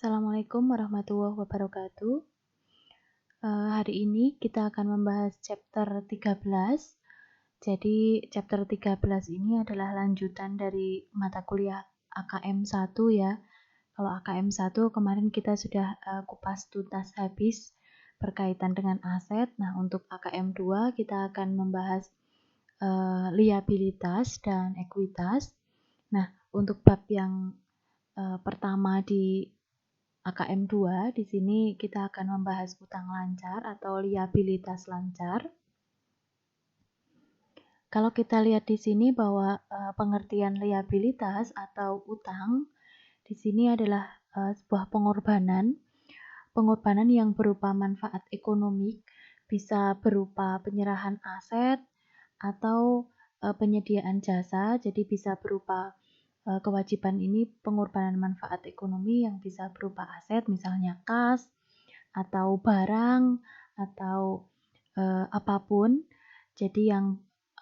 Assalamualaikum warahmatullahi wabarakatuh. Hari ini kita akan membahas chapter 13. Jadi chapter 13 ini adalah lanjutan dari mata kuliah AKM 1 ya. Kalau AKM 1 kemarin kita sudah kupas tuntas habis berkaitan dengan aset. Nah, untuk AKM 2 kita akan membahas liabilitas dan ekuitas. Nah, untuk bab yang pertama di AKM 2, di sini kita akan membahas utang lancar atau liabilitas lancar. Kalau kita lihat di sini bahwa pengertian liabilitas atau utang di sini adalah sebuah pengorbanan yang berupa manfaat ekonomi, bisa berupa penyerahan aset atau penyediaan jasa, jadi bisa berupa kewajiban ini pengorbanan manfaat ekonomi yang bisa berupa aset, misalnya kas, atau barang, atau apapun, jadi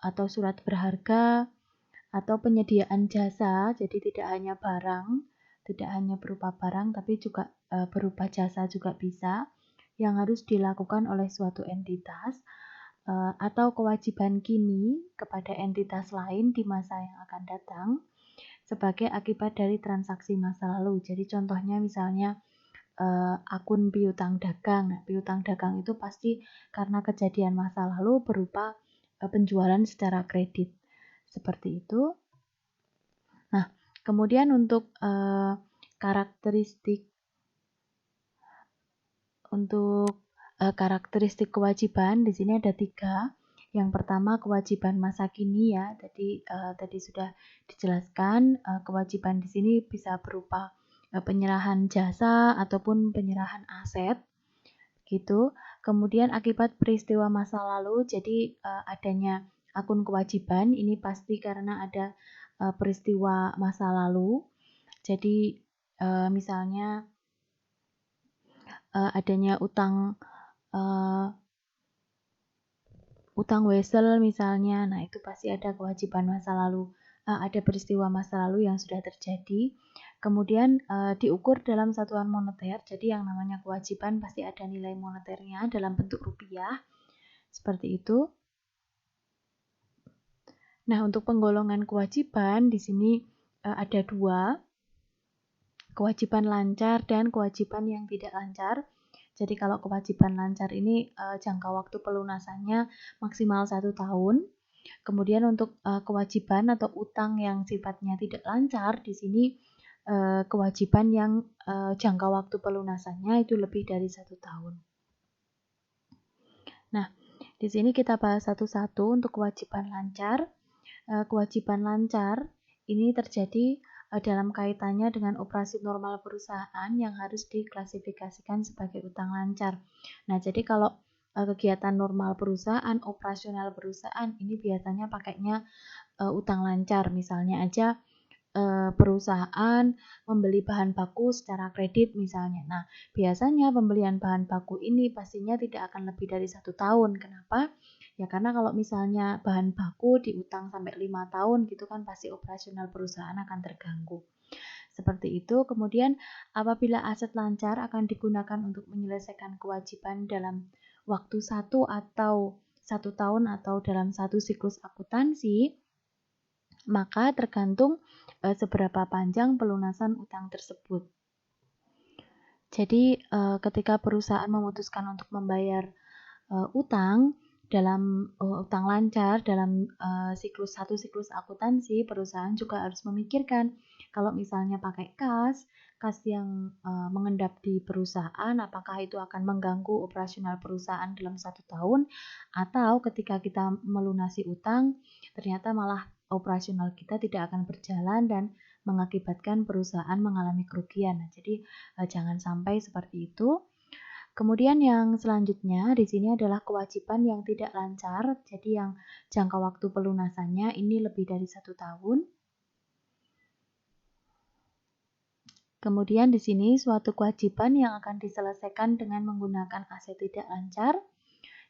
atau surat berharga, atau penyediaan jasa, jadi tidak hanya barang, tidak hanya berupa barang, tapi juga berupa jasa juga bisa, yang harus dilakukan oleh suatu entitas, atau kewajiban kini kepada entitas lain di masa yang akan datang, sebagai akibat dari transaksi masa lalu. Jadi contohnya misalnya akun piutang dagang. Nah, piutang dagang itu pasti karena kejadian masa lalu berupa penjualan secara kredit. Seperti itu. Nah, kemudian untuk karakteristik kewajiban di sini ada 3. Yang pertama kewajiban masa kini ya. Tadi sudah dijelaskan kewajiban di sini bisa berupa penyerahan jasa ataupun penyerahan aset gitu. Kemudian akibat peristiwa masa lalu, jadi adanya akun kewajiban ini pasti karena ada peristiwa masa lalu. Jadi misalnya adanya utang wesel misalnya, nah itu pasti ada kewajiban masa lalu, ada peristiwa masa lalu yang sudah terjadi. Kemudian diukur dalam satuan moneter, jadi yang namanya kewajiban pasti ada nilai moneternya dalam bentuk rupiah, seperti itu. Nah, untuk penggolongan kewajiban di sini ada 2, kewajiban lancar dan kewajiban yang tidak lancar. Jadi kalau kewajiban lancar ini jangka waktu pelunasannya maksimal 1 tahun. Kemudian untuk kewajiban atau utang yang sifatnya tidak lancar, di sini kewajiban yang jangka waktu pelunasannya itu lebih dari 1 tahun. Nah, di sini kita bahas satu-satu untuk kewajiban lancar. Kewajiban lancar ini terjadi dalam kaitannya dengan operasi normal perusahaan yang harus diklasifikasikan sebagai utang lancar. Nah, jadi kalau kegiatan normal perusahaan, operasional perusahaan ini biasanya pakainya utang lancar. Misalnya aja perusahaan membeli bahan baku secara kredit misalnya. Nah, biasanya pembelian bahan baku ini pastinya tidak akan lebih dari 1 tahun. Kenapa? Ya karena kalau misalnya bahan baku diutang sampai 5 tahun gitu kan pasti operasional perusahaan akan terganggu. Seperti itu. Kemudian apabila aset lancar akan digunakan untuk menyelesaikan kewajiban dalam waktu 1 atau 1 tahun atau dalam 1 siklus akuntansi, maka tergantung seberapa panjang pelunasan utang tersebut. Jadi ketika perusahaan memutuskan untuk membayar utang dalam utang lancar dalam satu siklus akuntansi, perusahaan juga harus memikirkan kalau misalnya pakai kas yang mengendap di perusahaan, apakah itu akan mengganggu operasional perusahaan dalam 1 tahun, atau ketika kita melunasi utang ternyata malah operasional kita tidak akan berjalan dan mengakibatkan perusahaan mengalami kerugian. Nah, jadi jangan sampai seperti itu. Kemudian yang selanjutnya di sini adalah kewajiban yang tidak lancar, jadi yang jangka waktu pelunasannya ini lebih dari 1 tahun. Kemudian di sini suatu kewajiban yang akan diselesaikan dengan menggunakan aset tidak lancar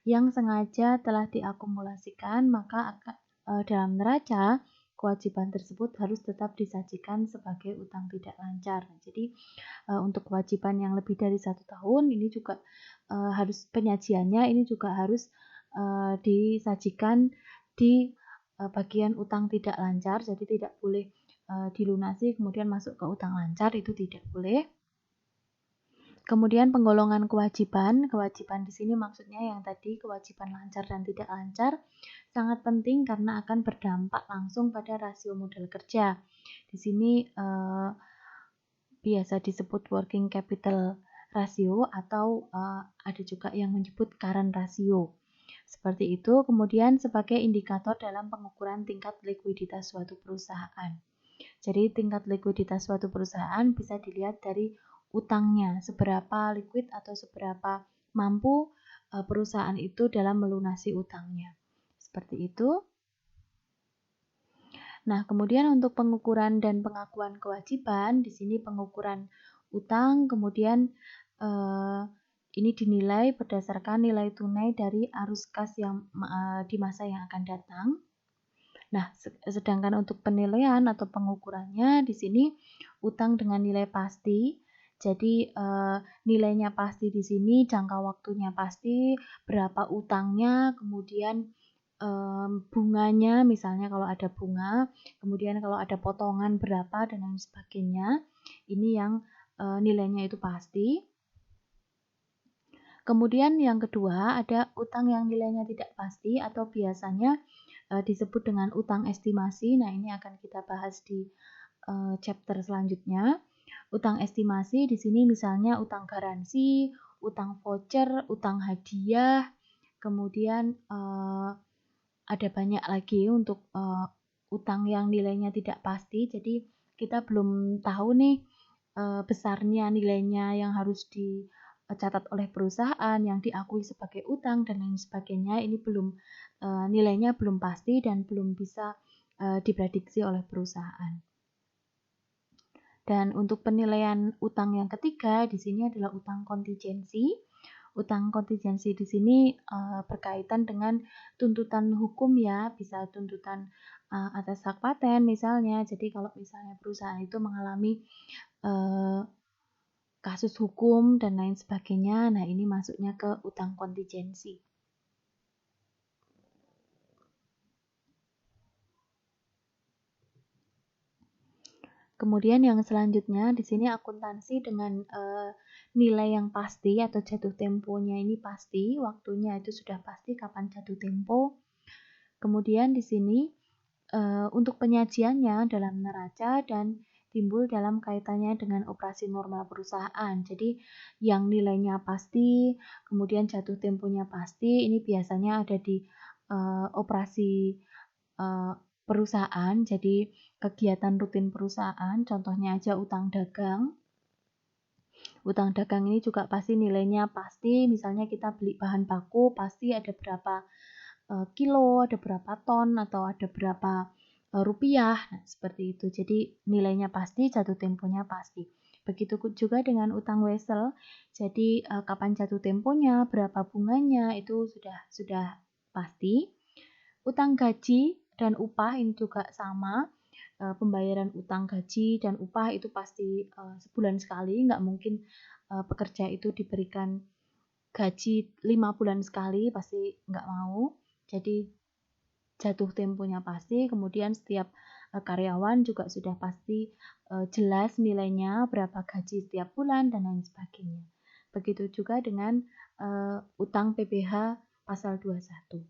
yang sengaja telah diakumulasikan, maka dalam neraca kewajiban tersebut harus tetap disajikan sebagai utang tidak lancar. Jadi untuk kewajiban yang lebih dari 1 tahun ini juga harus penyajiannya ini juga harus disajikan di bagian utang tidak lancar. Jadi tidak boleh dilunasi kemudian masuk ke utang lancar, itu tidak boleh. Kemudian penggolongan kewajiban di sini maksudnya yang tadi kewajiban lancar dan tidak lancar sangat penting karena akan berdampak langsung pada rasio modal kerja. Di sini biasa disebut working capital ratio atau ada juga yang menyebut current ratio. Seperti itu, kemudian sebagai indikator dalam pengukuran tingkat likuiditas suatu perusahaan. Jadi tingkat likuiditas suatu perusahaan bisa dilihat dari utangnya, seberapa liquid atau seberapa mampu perusahaan itu dalam melunasi utangnya. Seperti itu. Nah, kemudian untuk pengukuran dan pengakuan kewajiban, di sini pengukuran utang, kemudian ini dinilai berdasarkan nilai tunai dari arus kas yang di masa yang akan datang. Nah, sedangkan untuk penilaian atau pengukurannya di sini utang dengan nilai pasti. Jadi nilainya pasti di sini, jangka waktunya pasti, berapa utangnya, kemudian bunganya, misalnya kalau ada bunga, kemudian kalau ada potongan berapa dan lain sebagainya. Ini yang nilainya itu pasti. Kemudian yang kedua ada utang yang nilainya tidak pasti atau biasanya disebut dengan utang estimasi. Nah, ini akan kita bahas di chapter selanjutnya. Utang estimasi di sini misalnya utang garansi, utang voucher, utang hadiah, kemudian ada banyak lagi untuk utang yang nilainya tidak pasti. Jadi kita belum tahu nih besarnya nilainya yang harus dicatat oleh perusahaan, yang diakui sebagai utang dan lain sebagainya. Ini belum nilainya belum pasti dan belum bisa diprediksi oleh perusahaan. Dan untuk penilaian utang yang ketiga di sini adalah utang kontingensi. Utang kontingensi di sini berkaitan dengan tuntutan hukum ya, bisa tuntutan atas hak paten misalnya. Jadi kalau misalnya perusahaan itu mengalami kasus hukum dan lain sebagainya, nah ini masuknya ke utang kontingensi. Kemudian yang selanjutnya di sini akuntansi dengan nilai yang pasti atau jatuh temponya ini pasti, waktunya itu sudah pasti kapan jatuh tempo. Kemudian di sini untuk penyajiannya dalam neraca dan timbul dalam kaitannya dengan operasi normal perusahaan. Jadi yang nilainya pasti, kemudian jatuh temponya pasti, ini biasanya ada di operasi perusahaan, jadi kegiatan rutin perusahaan, contohnya aja utang dagang. Utang dagang ini juga pasti nilainya pasti, misalnya kita beli bahan baku pasti ada berapa kilo, ada berapa ton, atau ada berapa rupiah, nah, seperti itu. Jadi nilainya pasti, jatuh temponya pasti. Begitu juga dengan utang wesel, jadi kapan jatuh temponya, berapa bunganya, itu sudah pasti. Utang gaji dan upah ini juga sama, pembayaran utang gaji dan upah itu pasti sebulan sekali, nggak mungkin pekerja itu diberikan gaji 5 bulan sekali, pasti nggak mau. Jadi jatuh temponya pasti, kemudian setiap karyawan juga sudah pasti jelas nilainya, berapa gaji setiap bulan dan lain sebagainya. Begitu juga dengan utang PPh pasal 21.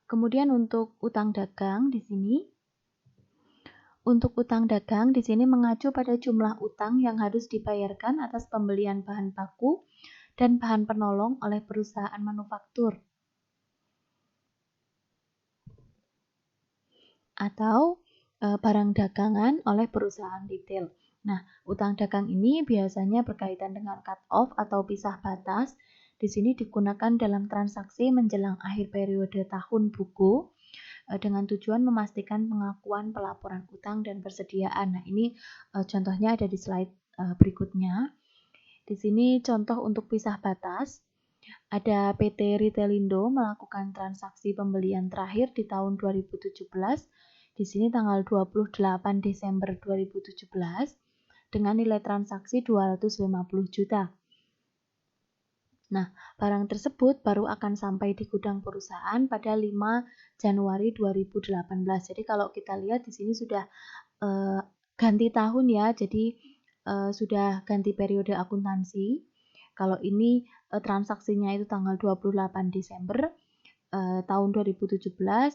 Kemudian untuk utang dagang di sini, untuk utang dagang di sini mengacu pada jumlah utang yang harus dibayarkan atas pembelian bahan baku dan bahan penolong oleh perusahaan manufaktur atau barang dagangan oleh perusahaan retail. Nah, utang dagang ini biasanya berkaitan dengan cut-off atau pisah batas. Di sini digunakan dalam transaksi menjelang akhir periode tahun buku dengan tujuan memastikan pengakuan pelaporan utang dan persediaan. Nah, ini contohnya ada di slide berikutnya. Di sini contoh untuk pisah batas. Ada PT Retailindo melakukan transaksi pembelian terakhir di tahun 2017, di sini tanggal 28 Desember 2017, dengan nilai transaksi 250 juta. Nah, barang tersebut baru akan sampai di gudang perusahaan pada 5 Januari 2018. Jadi kalau kita lihat di sini sudah ganti tahun ya, jadi sudah ganti periode akuntansi. Kalau ini transaksinya itu tanggal 28 Desember tahun 2017,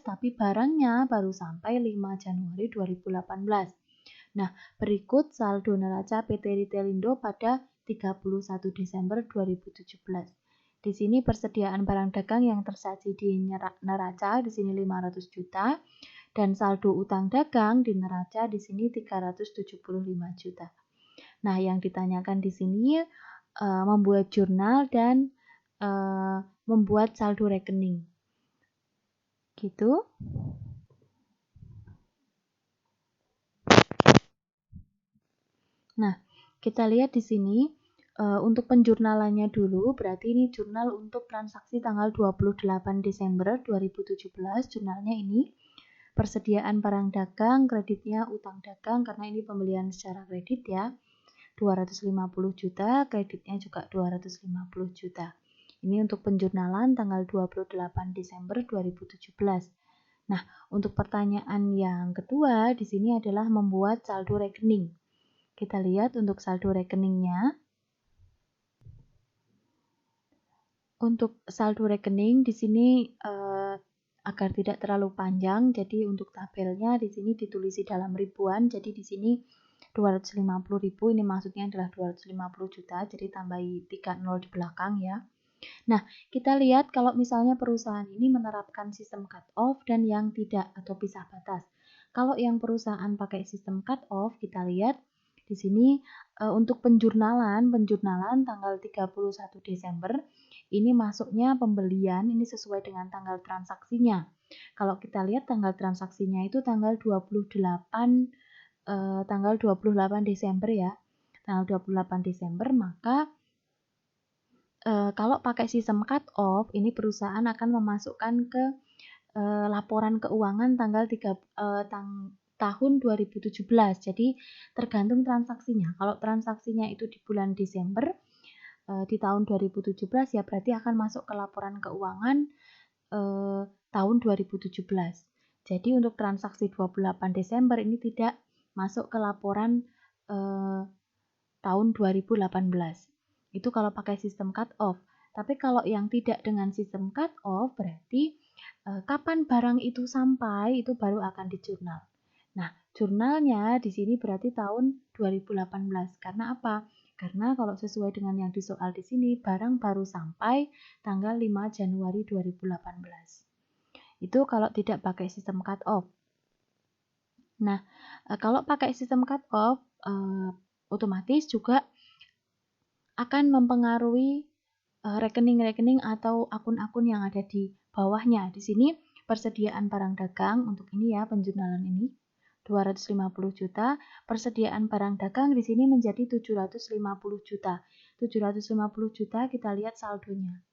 tapi barangnya baru sampai 5 Januari 2018. Nah, berikut saldo neraca PT Retailindo pada 31 Desember 2017. Di sini persediaan barang dagang yang tersaji di neraca di sini 500 juta dan saldo utang dagang di neraca di sini 375 juta. Nah, yang ditanyakan di sini membuat jurnal dan membuat saldo rekening. Gitu. Nah, kita lihat di sini untuk penjurnalannya dulu, berarti ini jurnal untuk transaksi tanggal 28 Desember 2017, jurnalnya ini. Persediaan barang dagang, kreditnya utang dagang, karena ini pembelian secara kredit ya, 250 juta, kreditnya juga 250 juta. Ini untuk penjurnalan tanggal 28 Desember 2017. Nah, untuk pertanyaan yang kedua di sini adalah membuat saldo rekening. Kita lihat untuk saldo rekeningnya. Untuk saldo rekening di sini agar tidak terlalu panjang, jadi untuk tabelnya di sini ditulis dalam ribuan. Jadi di sini 250.000 ini maksudnya adalah 250 juta, jadi tambahi 30 di belakang ya. Nah, kita lihat kalau misalnya perusahaan ini menerapkan sistem cut off dan yang tidak atau pisah batas. Kalau yang perusahaan pakai sistem cut off, kita lihat di sini untuk penjurnalan tanggal 31 Desember ini masuknya pembelian ini sesuai dengan tanggal transaksinya. Kalau kita lihat tanggal transaksinya itu tanggal 28 Desember ya. Tanggal 28 Desember, maka kalau pakai sistem cut off ini perusahaan akan memasukkan ke laporan keuangan tanggal tahun 2017. Jadi tergantung transaksinya. Kalau transaksinya itu di bulan Desember di tahun 2017 ya berarti akan masuk ke laporan keuangan tahun 2017. Jadi untuk transaksi 28 Desember ini tidak masuk ke laporan tahun 2018. Itu kalau pakai sistem cut off. Tapi kalau yang tidak dengan sistem cut off berarti kapan barang itu sampai itu baru akan dijurnal. Nah, jurnalnya di sini berarti tahun 2018. Karena apa? Karena kalau sesuai dengan yang disoal di sini, barang baru sampai tanggal 5 Januari 2018. Itu kalau tidak pakai sistem cut off. Nah, kalau pakai sistem cut off, otomatis juga akan mempengaruhi rekening-rekening atau akun-akun yang ada di bawahnya. Di sini persediaan barang dagang untuk ini ya, penjurnalan ini 250 juta, persediaan barang dagang di sini menjadi 750 juta. 750 juta kita lihat saldonya.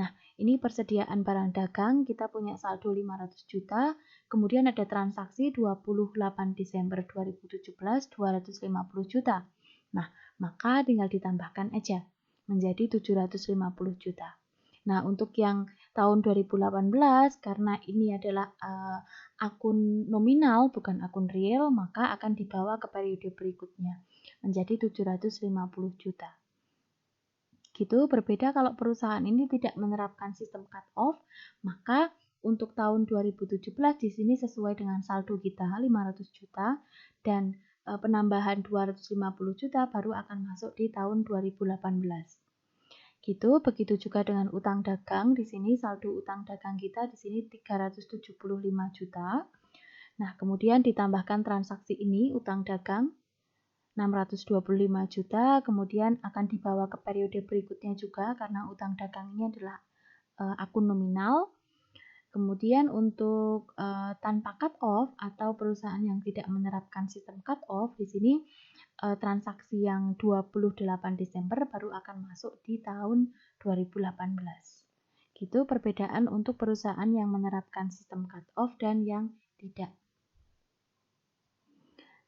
Nah, ini persediaan barang dagang, kita punya saldo 500 juta, kemudian ada transaksi 28 Desember 2017 250 juta. Nah, maka tinggal ditambahkan aja menjadi 750 juta. Nah, untuk yang tahun 2018 karena ini adalah akun nominal bukan akun real, maka akan dibawa ke periode berikutnya menjadi 750 juta. Gitu, berbeda kalau perusahaan ini tidak menerapkan sistem cut off, maka untuk tahun 2017 di sini sesuai dengan saldo kita 500 juta dan penambahan 250 juta baru akan masuk di tahun 2018. Gitu, begitu juga dengan utang dagang. Di sini saldo utang dagang kita di sini 375 juta. Nah, kemudian ditambahkan transaksi ini utang dagang 625 juta, kemudian akan dibawa ke periode berikutnya juga karena utang dagang ini adalah akun nominal. Kemudian untuk tanpa cut off atau perusahaan yang tidak menerapkan sistem cut off, di sini transaksi yang 28 Desember baru akan masuk di tahun 2018. Gitu perbedaan untuk perusahaan yang menerapkan sistem cut off dan yang tidak.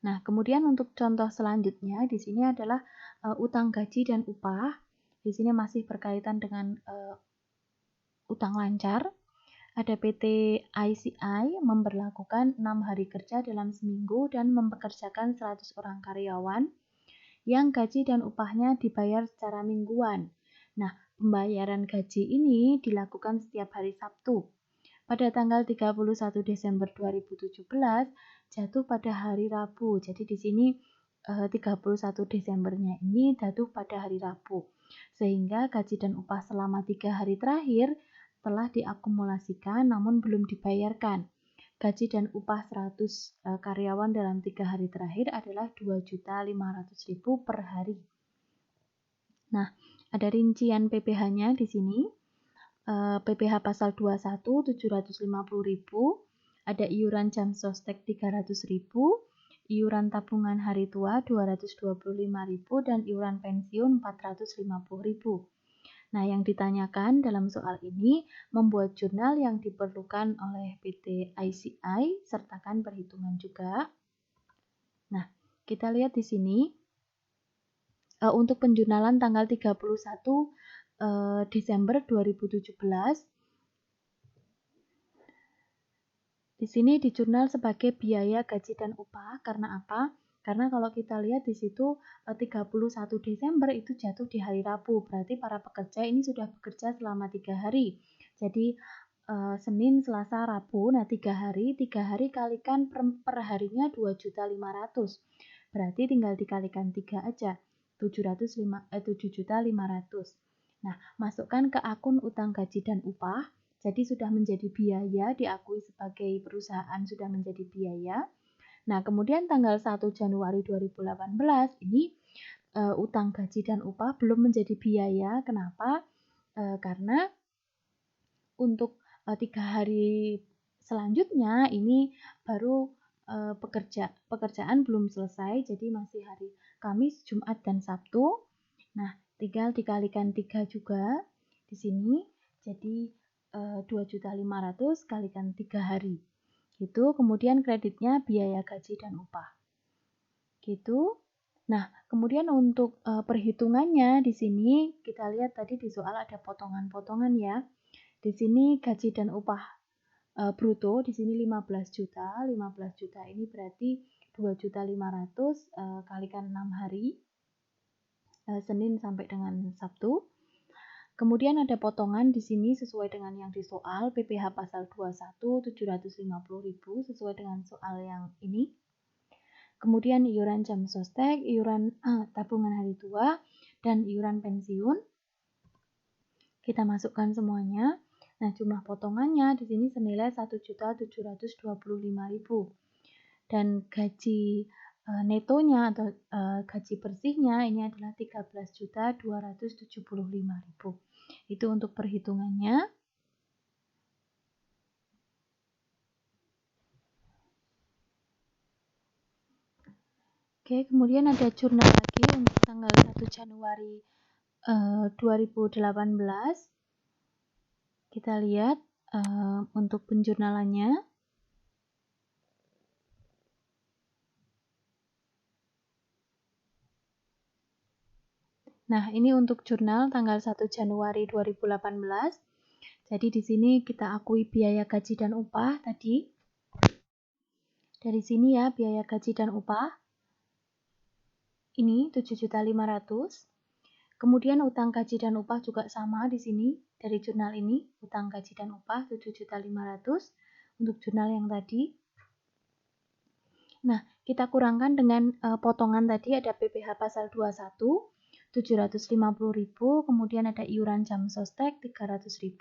Nah, kemudian untuk contoh selanjutnya di sini adalah utang gaji dan upah. Di sini masih berkaitan dengan utang lancar. Ada PT ICI memberlakukan 6 hari kerja dalam seminggu dan mempekerjakan 100 orang karyawan yang gaji dan upahnya dibayar secara mingguan. Nah, pembayaran gaji ini dilakukan setiap hari Sabtu. Pada tanggal 31 Desember 2017 jatuh pada hari Rabu. Jadi di sini 31 Desembernya ini jatuh pada hari Rabu. Sehingga gaji dan upah selama 3 hari terakhir telah diakumulasikan namun belum dibayarkan. Gaji dan upah 100 karyawan dalam 3 hari terakhir adalah 2.500.000 per hari. Nah, ada rincian PPh-nya di sini. PPh pasal 21 750.000, ada iuran jam sostek 300.000, iuran tabungan hari tua 225.000 dan iuran pensiun 450.000. Nah, yang ditanyakan dalam soal ini membuat jurnal yang diperlukan oleh PT ICI, sertakan perhitungan juga. Nah, kita lihat di sini untuk penjurnalan tanggal 31 Desember 2017. Di sini di jurnal sebagai biaya gaji dan upah. Karena apa? Karena kalau kita lihat di situ 31 Desember itu jatuh di hari Rabu, berarti para pekerja ini sudah bekerja selama 3 hari. Jadi Senin, Selasa, Rabu, nah 3 hari kalikan per harinya 2.500.000. Berarti tinggal dikalikan 3 aja, 7.500.000. Nah, masukkan ke akun utang gaji dan upah. Jadi sudah menjadi biaya, diakui sebagai perusahaan sudah menjadi biaya. Nah, kemudian tanggal 1 Januari 2018 ini utang gaji dan upah belum menjadi biaya. Kenapa? Karena untuk 3 hari selanjutnya ini baru pekerjaan belum selesai, jadi masih hari Kamis, Jumat, dan Sabtu. Nah, tinggal dikalikan 3 juga di sini, jadi 2.500.000 kalikan 3 hari. Gitu, kemudian kreditnya biaya gaji dan upah. Gitu. Nah, kemudian untuk perhitungannya di sini kita lihat tadi di soal ada potongan-potongan ya. Di sini gaji dan upah bruto di sini 15 juta. 15 juta ini berarti 2.500.000 kalikan 6 hari. Senin sampai dengan Sabtu. Kemudian ada potongan di sini sesuai dengan yang di soal PPh pasal 21 750.000 sesuai dengan soal yang ini. Kemudian iuran jam sostek, iuran tabungan hari tua, dan iuran pensiun. Kita masukkan semuanya. Nah, jumlah potongannya di sini senilai 1.725.000. Dan gaji netonya atau gaji bersihnya ini adalah 13.275.000. Itu untuk perhitungannya. Oke, kemudian ada jurnal lagi untuk tanggal 1 Januari 2018. Kita lihat untuk penjurnalannya. Nah, ini untuk jurnal tanggal 1 Januari 2018. Jadi di sini kita akui biaya gaji dan upah tadi. Dari sini ya, biaya gaji dan upah. Ini 7.500.000. Kemudian utang gaji dan upah juga sama di sini. Dari jurnal ini, utang gaji dan upah 7.500.000 untuk jurnal yang tadi. Nah, kita kurangkan dengan potongan tadi ada PPh pasal 21 750.000, kemudian ada iuran jam sostek 300.000,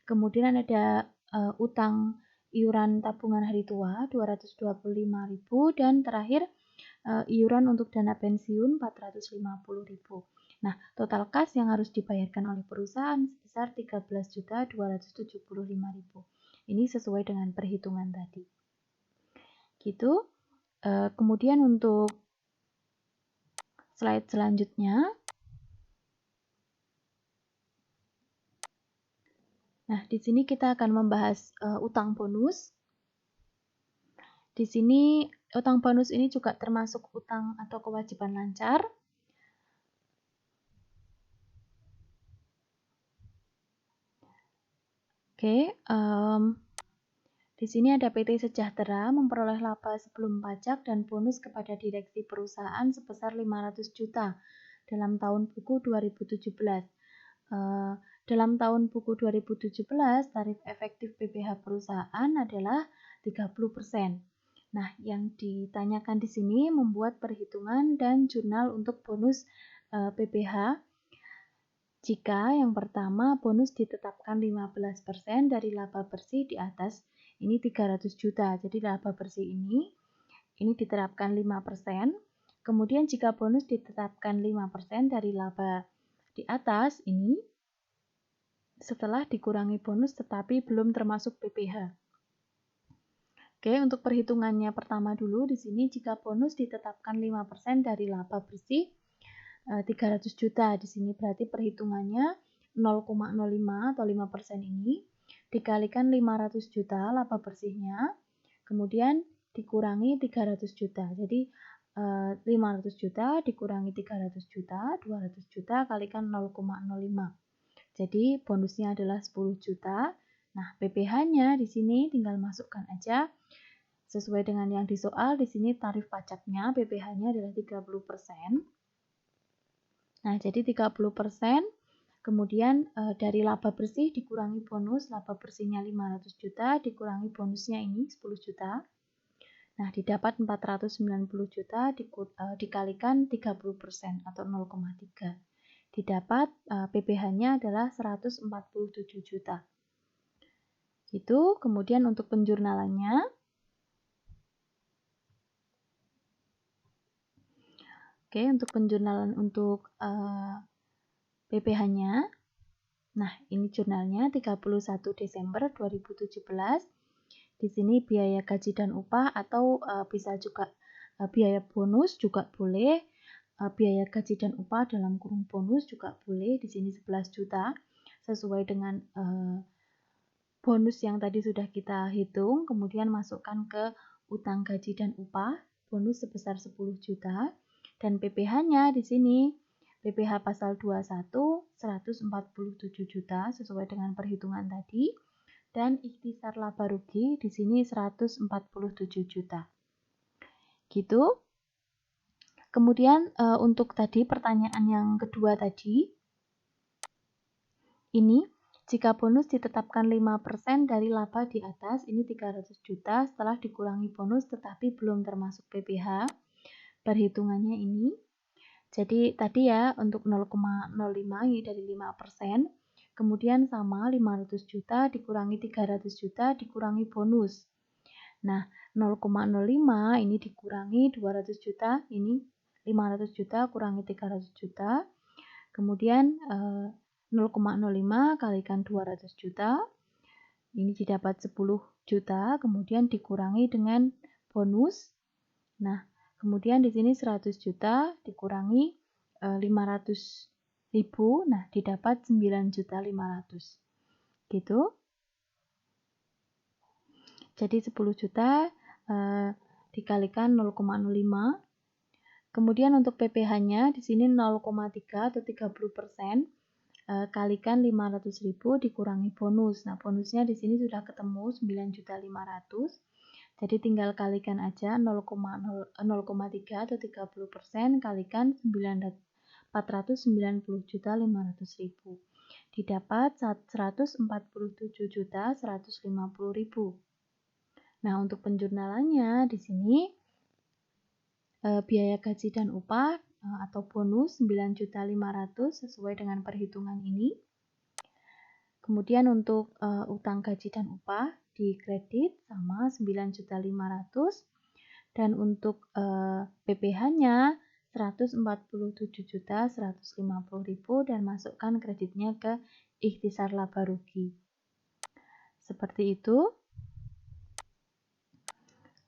kemudian ada utang iuran tabungan hari tua 225.000, dan terakhir iuran untuk dana pensiun 450.000. Nah, total kas yang harus dibayarkan oleh perusahaan sebesar 13.275.000. Ini sesuai dengan perhitungan tadi. Gitu. Kemudian untuk slide selanjutnya. Nah, di sini kita akan membahas utang bonus. Di sini utang bonus ini juga termasuk utang atau kewajiban lancar. Oke, di sini ada PT Sejahtera memperoleh laba sebelum pajak dan bonus kepada direksi perusahaan sebesar 500 juta dalam tahun buku 2017. Dalam tahun buku 2017, tarif efektif PPh perusahaan adalah 30%. Nah, yang ditanyakan di sini membuat perhitungan dan jurnal untuk bonus PPh. Jika yang pertama bonus ditetapkan 15% dari laba bersih di atas, ini 300 juta. Jadi laba bersih ini diterapkan 5%. Kemudian jika bonus ditetapkan 5% dari laba di atas, ini setelah dikurangi bonus tetapi belum termasuk PPh. Oke, untuk perhitungannya pertama dulu di sini jika bonus ditetapkan 5% dari laba bersih 300 juta. Di sini berarti perhitungannya 0,05 atau 5% ini dikalikan 500 juta laba bersihnya, kemudian dikurangi 300 juta. Jadi 500 juta dikurangi 300 juta, 200 juta kalikan 0,05. Jadi bonusnya adalah 10 juta. Nah, PPh-nya di sini tinggal masukkan aja sesuai dengan yang di soal. Di sini tarif pajaknya PPh-nya adalah 30%. Nah, jadi 30%, kemudian dari laba bersih dikurangi bonus, laba bersihnya 500 juta, dikurangi bonusnya ini 10 juta. Nah, didapat 490 juta dikalikan 30% atau 0,3. Didapat PPh-nya adalah 147 juta. Gitu, kemudian untuk penjurnalannya. Oke, untuk penjurnalan untuk PPh-nya. Nah, ini jurnalnya 31 Desember 2017. Di sini biaya gaji dan upah atau bisa juga biaya bonus juga boleh. Biaya gaji dan upah dalam kurung bonus juga boleh. Di sini 11 juta sesuai dengan bonus yang tadi sudah kita hitung. Kemudian masukkan ke utang gaji dan upah bonus sebesar 10 juta. Dan PPh-nya di sini PPh pasal 21 147 juta sesuai dengan perhitungan tadi dan ikhtisar laba rugi di sini 147 juta. Gitu. Kemudian untuk tadi pertanyaan yang kedua tadi ini jika bonus ditetapkan 5% dari laba di atas ini 300 juta setelah dikurangi bonus tetapi belum termasuk PPh. Perhitungannya ini. Jadi tadi ya untuk 0,05 ini dari 5%, kemudian sama 500 juta dikurangi 300 juta dikurangi bonus. Nah, 0,05 ini dikurangi 200 juta, ini 500 juta kurangi 300 juta. Kemudian 0,05 kalikan 200 juta, ini didapat 10 juta, kemudian dikurangi dengan bonus. Nah, kemudian di sini 100 juta dikurangi 500.000, nah didapat 9.500.000. Gitu. Jadi 10 juta dikalikan 0,05. Kemudian untuk PPh-nya di sini 0,3 atau 30%. Kalikan 500.000 dikurangi bonus. Nah, bonusnya di sini sudah ketemu 9.500.000. Jadi tinggal kalikan aja 0,3 atau 30% kalikan 490.500.000. Didapat 147.150.000. Nah, untuk penjurnalannya di sini biaya gaji dan upah atau bonus 9.500.000 sesuai dengan perhitungan ini. Kemudian untuk utang gaji dan upah di kredit sama 9.500.000 dan untuk PPh-nya 147.150.000 dan masukkan kreditnya ke ikhtisar laba rugi. Seperti itu.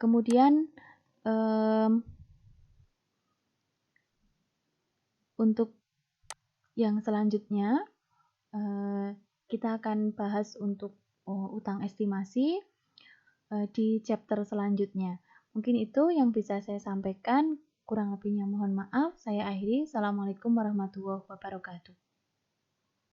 Kemudian untuk yang selanjutnya kita akan bahas untuk utang estimasi di chapter selanjutnya. Mungkin itu yang bisa saya sampaikan. Kurang lebihnya mohon maaf. Saya akhiri. Assalamualaikum warahmatullahi wabarakatuh.